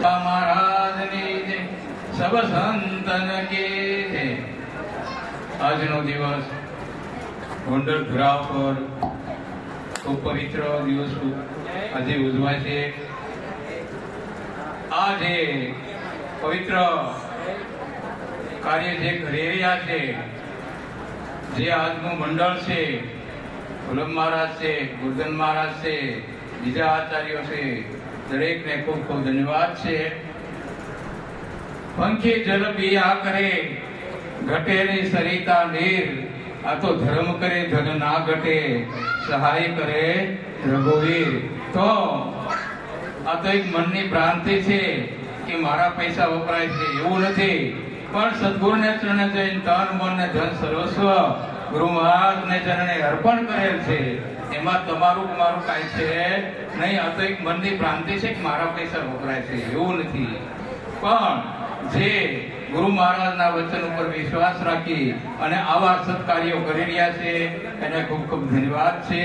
બાપા મહારાજની જય, સબ સંતન કી જય। આજનો દિવસ ગોંડલ ધરા પર ખૂબ પવિત્ર દિવસ આજે ઉજવાય છે। આ જે પવિત્ર કાર્ય જે કરી રહ્યા છે, જે આજનું મંડળ છે, ગુલામ મહારાજ છે, ગુરધન મહારાજ છે, બીજા આચાર્યો છે, દરેકને ખૂબ ખૂબ ધન્યવાદ છે। પંખી જલ પિયા કરે ઘટે ની સરિતા નીર, આ તો ધર્મ કરે ધન ના ઘટે, સહાય કરે રઘુવીર। તો આ તો એક મનની ભ્રાંતિ છે કે મારા પૈસા વપરાય છે, એવું નથી। પણ સદગુરુને ચરણે જઈને તન મન ને ધન સર્વસ્વ ગુરુ મહારાજને ચરણે અર્પણ કરેલ છે, એમાં તમારું મારું કાંઈ છે નહીં। આ તો એક મનની ભ્રાંતિ છે કે મારા પૈસા વપરાય છે, એવું નથી। પણ જે ગુરુ મહારાજના વચન ઉપર વિશ્વાસ રાખી અને આવા સત્કાર્યો કરી રહ્યા છે એને ખૂબ ખૂબ ધન્યવાદ છે।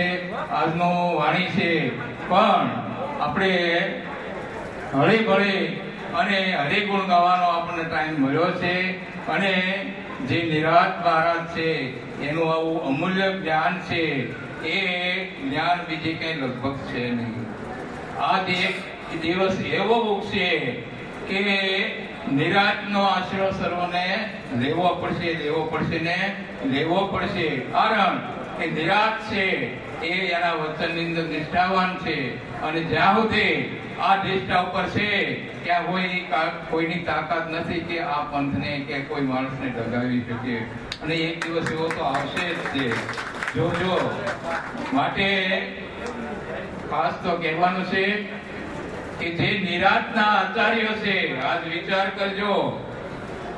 આજનો વાણી છે, પણ આપણે હળી ભળી અને હરિગુણ ગાવાનો આપણને ટાઈમ મળ્યો છે, અને જે નિરાત મહારાજ છે એનું આવું અમૂલ્ય જ્ઞાન છે, એ જ્ઞાન બીજી કઈ લગભગ છે નહીં। આ દિવસ એવો ઉગશે કે નિરાતનો આશરો સર્વને લેવો પડશે ને લેવો પડશે। કારણ કે નિરાત છે એ એના વચનની અંદર નિષ્ઠાવાન છે, અને જ્યાં સુધી આ નિષ્ઠા ઉપર છે ત્યાં કોઈની તાકાત નથી કે આ પંથને કે કોઈ માણસને ડગાવી શકે, અને એક દિવસ એવો તો આવશે જ છે, જોજો। માટે ખાસ તો કહેવાનું છે કે જે નિરાતના આચાર્યો છે, આજ વિચાર કરજો,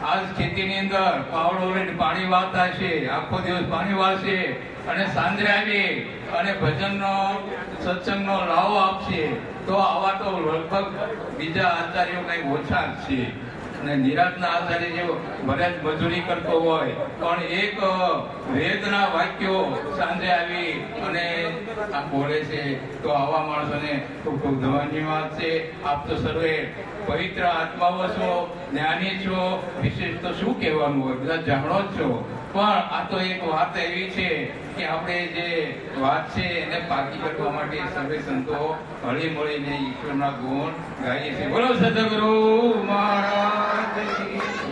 આજ ખેતીની અંદર પાવડો લઈને પાણી વાળતા છે, આખો દિવસ પાણી વાળશે અને સાંજે આવી અને ભજનનો સત્સંગનો લાવો આપશે, તો આવા તો લગભગ બીજા આચાર્યો કઈ ઓછા જ છે। અને નિરાતના આચાર્ય જેવો ભલે જ મજૂરી કરતો હોય પણ એક વેદના વાક્યો સાંજે આવી અને આ બોલે છે, તો આવા માણસોને ખૂબ ખૂબ ધન્યવાદ છે। આપ તો સર્વે પવિત્ર આત્માઓ છો, જ્ઞાની છો, વિશેષ તો શું કહેવાનું હોય, બધા જાણો જ છો। પણ આ તો એક વાત એવી છે કે આપણે જે વાત છે એને પાકી કરવા માટે સર્વે સંતો હળી મળીને ઈશ્વરના ગુણ ગાઈએ છીએ। બોલો સદગુરુ મહારાજ।